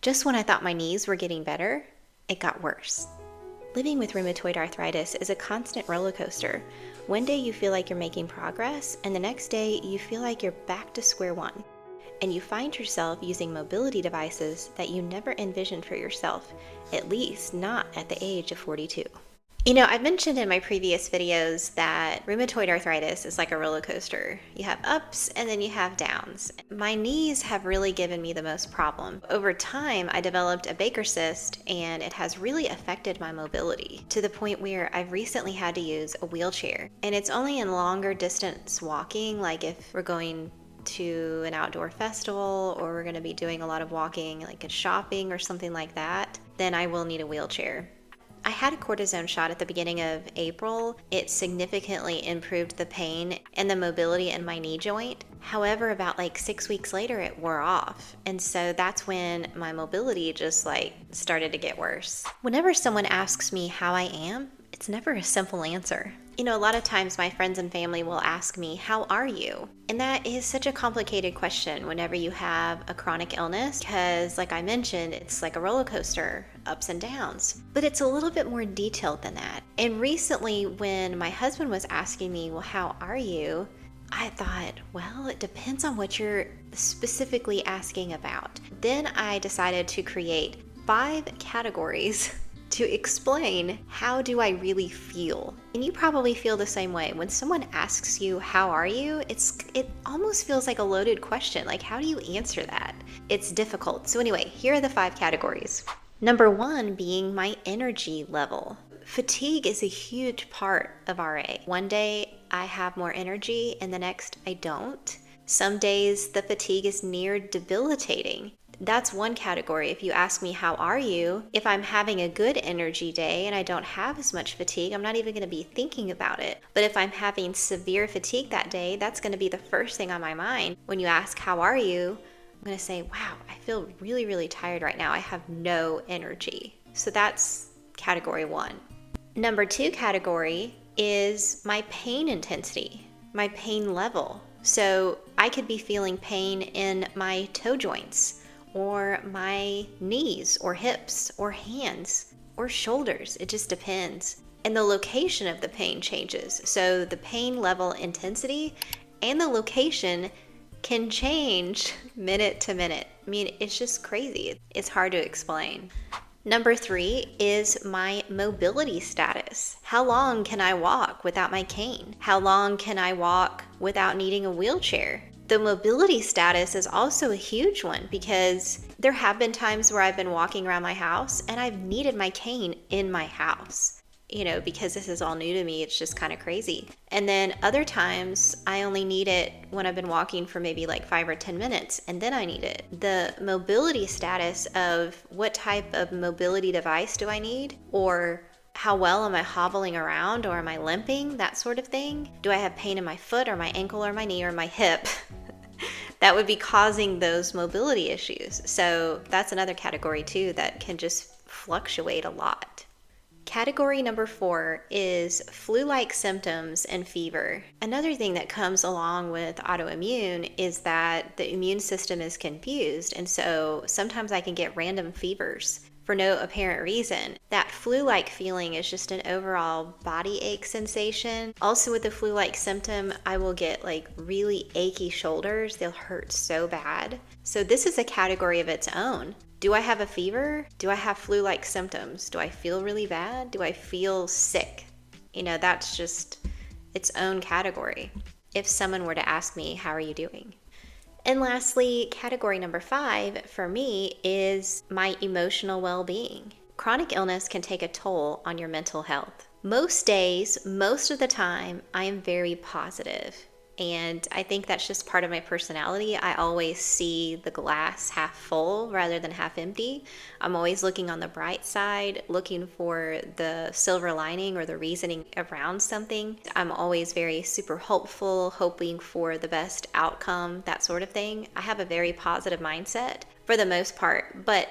Just when I thought my knees were getting better, it got worse. Living with rheumatoid arthritis is a constant roller coaster. One day you feel like you're making progress, and the next day you feel like you're back to square one. And you find yourself using mobility devices that you never envisioned for yourself, at least not at the age of 42. I've mentioned in my previous videos that rheumatoid arthritis is like a roller coaster. You have ups and then you have downs. My knees have really given me the most problem. Over time, I developed a Baker cyst and it has really affected my mobility to the point where I've recently had to use a wheelchair. And it's only in longer distance walking, like if we're going to an outdoor festival or we're going to be doing a lot of walking, like at shopping or something like that, then I will need a wheelchair. I had a cortisone shot at the beginning of April. It significantly improved the pain and the mobility in my knee joint. However, about 6 weeks later, it wore off. And so that's when my mobility just started to get worse. Whenever someone asks me how I am, it's never a simple answer. A lot of times my friends and family will ask me, how are you? And that is such a complicated question whenever you have a chronic illness because, like I mentioned, it's like a roller coaster, ups and downs. But it's a little bit more detailed than that. And recently when my husband was asking me, well, how are you? I thought, well, it depends on what you're specifically asking about. Then I decided to create 5 categories to explain how do I really feel. And you probably feel the same way. When someone asks you, how are you? It almost feels like a loaded question. Like, how do you answer that? It's difficult. So anyway, here are the 5 categories. Number 1 being my energy level. Fatigue is a huge part of RA. One day I have more energy and the next I don't. Some days the fatigue is near debilitating. That's one category. If you ask me, how are you? If I'm having a good energy day and I don't have as much fatigue, I'm not even going to be thinking about it. But if I'm having severe fatigue that day, that's going to be the first thing on my mind. When you ask, how are you? I'm going to say, wow, I feel really, really tired right now. I have no energy. So that's category 1. Number 2 category is my pain intensity, my pain level. So I could be feeling pain in my toe joints, or my knees or hips or hands or shoulders. It just depends. And the location of the pain changes. So the pain level intensity and the location can change minute to minute. I mean, it's just crazy. It's hard to explain. Number 3 is my mobility status. How long can I walk without my cane? How long can I walk without needing a wheelchair? The mobility status is also a huge one because there have been times where I've been walking around my house and I've needed my cane in my house. Because this is all new to me, it's just kind of crazy. And then other times I only need it when I've been walking for maybe 5 or 10 minutes and then I need it. The mobility status of what type of mobility device do I need, or how well am I hobbling around, or am I limping, that sort of thing. Do I have pain in my foot or my ankle or my knee or my hip? That would be causing those mobility issues. So that's another category too that can just fluctuate a lot. Category number 4 is flu-like symptoms and fever. Another thing that comes along with autoimmune is that the immune system is confused, and so sometimes I can get random fevers for no apparent reason. That flu-like feeling is just an overall body ache sensation. Also with the flu-like symptom, I will get really achy shoulders. They'll hurt so bad. So this is a category of its own. Do I have a fever? Do I have flu-like symptoms? Do I feel really bad? Do I feel sick? That's just its own category. If someone were to ask me, how are you doing? And lastly, category number 5 for me is my emotional well-being. Chronic illness can take a toll on your mental health. Most days, most of the time, I am very positive. And I think that's just part of my personality. I always see the glass half full rather than half empty. I'm always looking on the bright side, looking for the silver lining or the reasoning around something. I'm always very super hopeful, hoping for the best outcome, that sort of thing. I have a very positive mindset for the most part. But,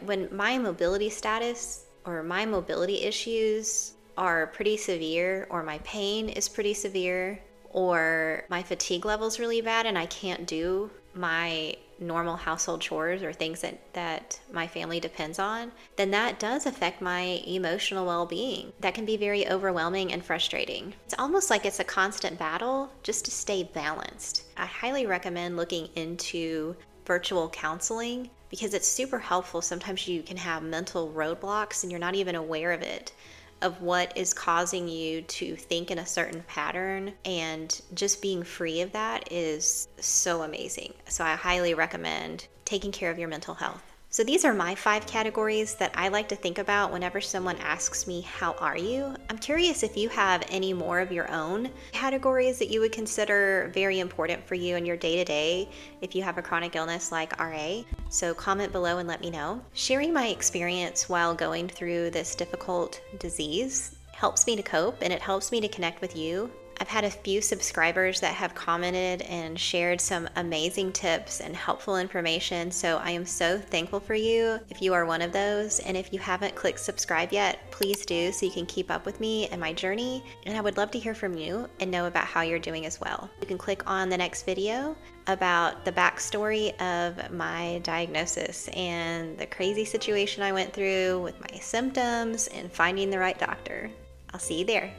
when my mobility status or my mobility issues are pretty severe, or my pain is pretty severe, or my fatigue level's really bad and I can't do my normal household chores or things that my family depends on, then that does affect my emotional well-being. That can be very overwhelming and frustrating. It's almost like it's a constant battle just to stay balanced. I highly recommend looking into virtual counseling because it's super helpful. Sometimes you can have mental roadblocks and you're not even aware of it, of what is causing you to think in a certain pattern, and just being free of that is so amazing. So I highly recommend taking care of your mental health. So these are my 5 categories that I like to think about whenever someone asks me, how are you? I'm curious if you have any more of your own categories that you would consider very important for you in your day-to-day if you have a chronic illness like RA. So comment below and let me know. Sharing my experience while going through this difficult disease helps me to cope, and it helps me to connect with you. I've had a few subscribers that have commented and shared some amazing tips and helpful information, so I am so thankful for you if you are one of those. And if you haven't clicked subscribe yet, please do, so you can keep up with me and my journey. And I would love to hear from you and know about how you're doing as well. You can click on the next video about the backstory of my diagnosis and the crazy situation I went through with my symptoms and finding the right doctor. I'll see you there.